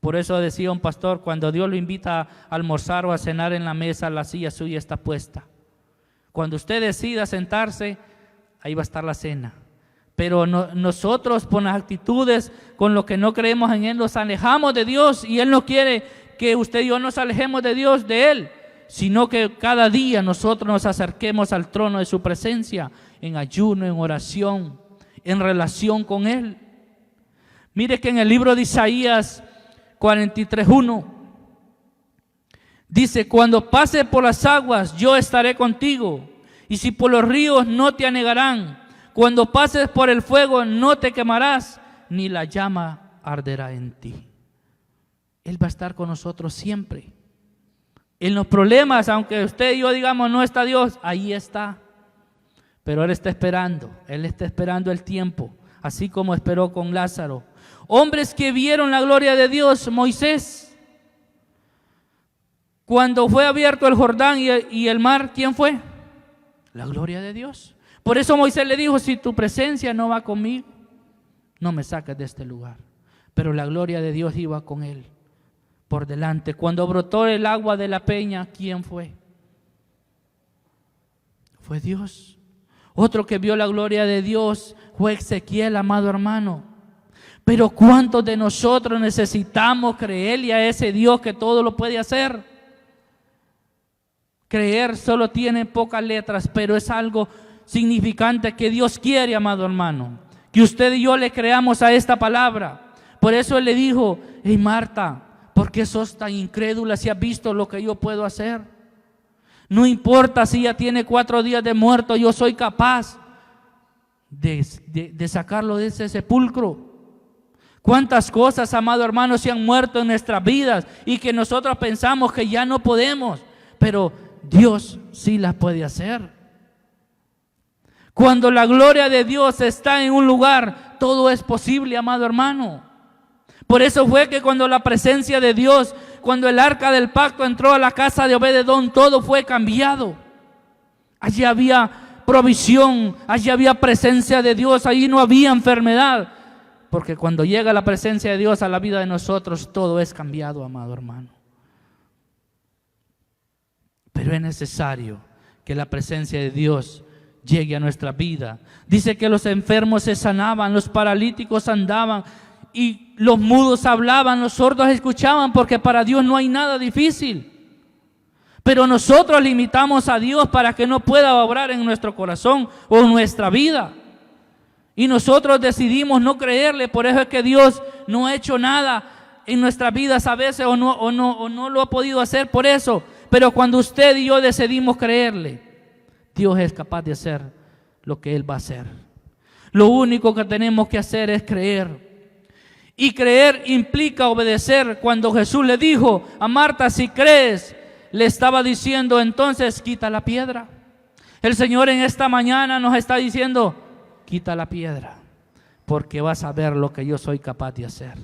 Por eso decía un pastor, cuando Dios lo invita a almorzar o a cenar en la mesa, la silla suya está puesta. Cuando usted decida sentarse, ahí va a estar la cena. Pero nosotros, con las actitudes, con lo que no creemos en Él, nos alejamos de Dios, y Él no quiere que usted y yo nos alejemos de Dios, de Él, sino que cada día nosotros nos acerquemos al trono de su presencia, en ayuno, en oración, en relación con Él. Mire que en el libro de Isaías 43:1 dice, cuando pases por las aguas, yo estaré contigo, y si por los ríos, no te anegarán. Cuando pases por el fuego, no te quemarás, ni la llama arderá en ti. Él va a estar con nosotros siempre. En los problemas, aunque usted y yo digamos no está Dios, ahí está. Pero Él está esperando el tiempo, así como esperó con Lázaro. Hombres que vieron la gloria de Dios. Moisés, cuando fue abierto el Jordán y el mar, ¿quién fue? La gloria de Dios. Por eso Moisés le dijo, si tu presencia no va conmigo, no me saques de este lugar. Pero la gloria de Dios iba con él por delante. Cuando brotó el agua de la peña, ¿quién fue? Fue Dios. Otro que vio la gloria de Dios fue Ezequiel, amado hermano. Pero ¿cuántos de nosotros necesitamos creerle a ese Dios que todo lo puede hacer? Creer solo tiene pocas letras, pero es algo significante que Dios quiere, amado hermano, que usted y yo le creamos a esta palabra. Por eso Él le dijo, hey Marta, ¿por qué sos tan incrédula si has visto lo que yo puedo hacer? No importa si ya tiene 4 días de muerto, yo soy capaz de sacarlo de ese sepulcro. ¿Cuántas cosas, amado hermano, se han muerto en nuestras vidas y que nosotros pensamos que ya no podemos? Pero Dios sí las puede hacer. Cuando la gloria de Dios está en un lugar, todo es posible, amado hermano. Por eso fue que cuando la presencia de Dios, cuando el arca del pacto entró a la casa de Obed-edom, todo fue cambiado. Allí había provisión, allí había presencia de Dios, allí no había enfermedad. Porque cuando llega la presencia de Dios a la vida de nosotros, todo es cambiado, amado hermano. Pero es necesario que la presencia de Dios llegue a nuestra vida. Dice que los enfermos se sanaban, los paralíticos andaban y los mudos hablaban, los sordos escuchaban, porque para Dios no hay nada difícil. Pero nosotros limitamos a Dios para que no pueda obrar en nuestro corazón o en nuestra vida. Y nosotros decidimos no creerle. Por eso es que Dios no ha hecho nada en nuestras vidas a veces o no lo ha podido hacer por eso. Pero cuando usted y yo decidimos creerle, Dios es capaz de hacer lo que Él va a hacer. Lo único que tenemos que hacer es creer. Y creer implica obedecer. Cuando Jesús le dijo a Marta, si crees, le estaba diciendo, entonces quita la piedra. El Señor en esta mañana nos está diciendo, quita la piedra, porque vas a ver lo que yo soy capaz de hacer.